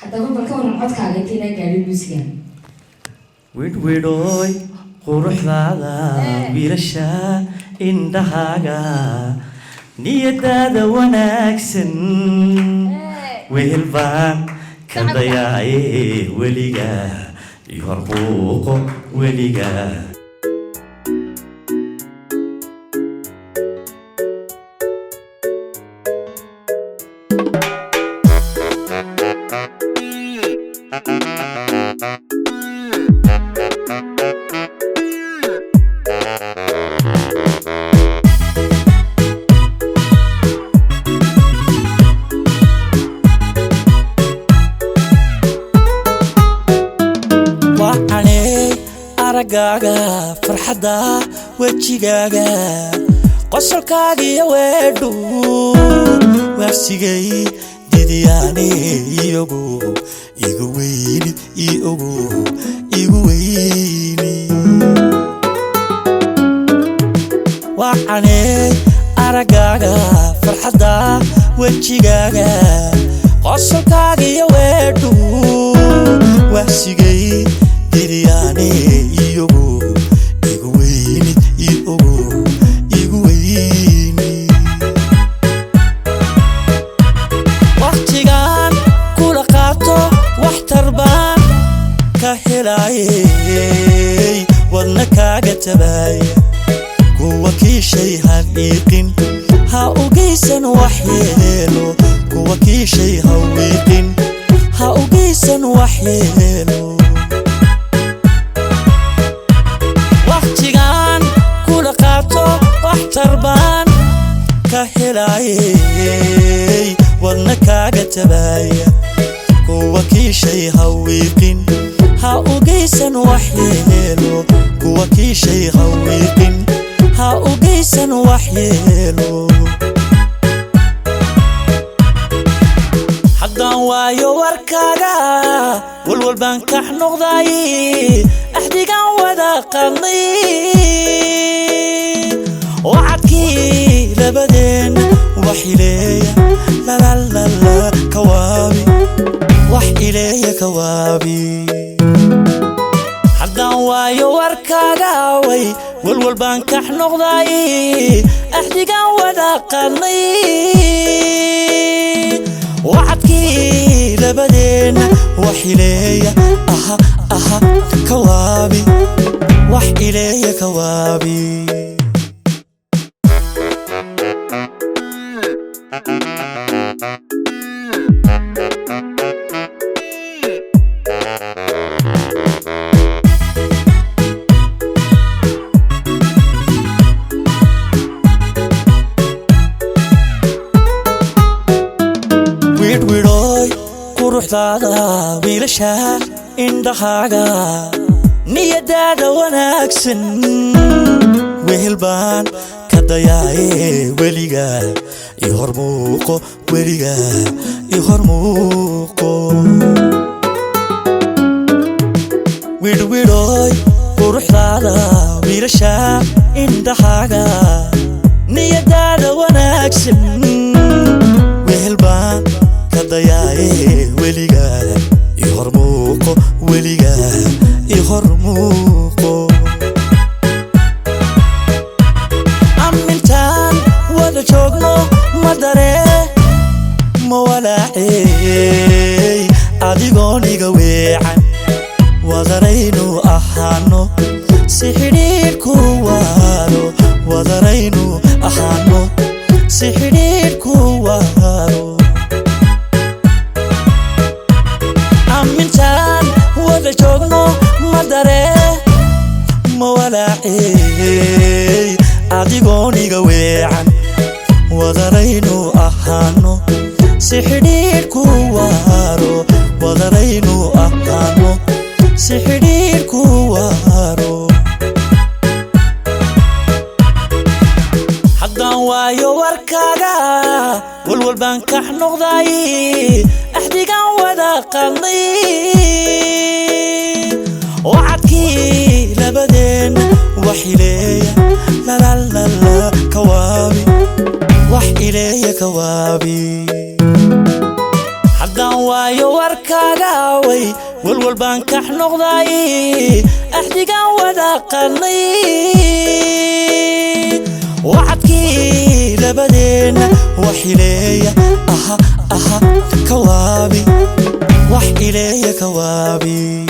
حتى ما بكون عدك على كنا قاعدين بيسكن ويدوي قروح هذا بيرشا إن دهاجا نيدا وناكسن ويلفان كان ضياعي وليجا يهربوق وليجا aragaaga farxada wajigaaga qosolkaaga iyo weedhu waarsigay didiyaane iyagu igu weyni waxaane aragaaga farxada wajigaaga qosolkaaga iyo weedhu waarsigay didiyaane iyagu igu weyni waqtigan kula qaato waxtar baan ka helayay wadna kaaga tabaaya kuwa kiishay haqiiqin ha ugeysan waxyeelo kuwa kiishay hawiiqin ha ugeysan waxyeelo تربان كهلاي ودنا كاغا تبايا كوكي شي هويقين هاوغيسن وحيلو كوكي شي هويقين هاوغيسن وحيلو حقا وايو وركاغا والبان كحنقضاي احديقا ودا قلني وعدكي لبدين وحيليا لا لا لا لا كوابي وحيليا كوابي حقا وايو وركاغاوي والبان كحنقضاي احديقا ودا قلني وعدكي لبدين وحيليا اها كوابي وحيليا كوابي قروحدادا ويلشا indhahaaga niyadaada wanaagsan wehelbaan ka dayaaye weliga i hormuuqo widhwidhooy quruxdaada wiilasha indhahaaga niyadaada wanaagsan wehelbaan ka dayaaye weliga i hormuuqo amintaan wada joogno madare ma walaacey adigooniga weecan wadaraynu ahaano si xidhiidhku waaro wadaraynu ahaano si xidhiidhku waaro amintaan wada joogno madare ma walaacey adigooniga weecan wadaraynu ahaano si xidhiidhku waaro wadaraynu ahaano si xidhiidhku waaro haddaan waayo warkaaga walbaan kaxnoqday axdigan wada qalnay وعدكي لبدين وحيليا لا لا لا لا كوابي وحيليا كوابي حقا waayo warkaagaway walwal baan ka noqday axdigan wada qarnay wacadkii labadeena wax ileeya aha kawaabi wax ileeya kawaabi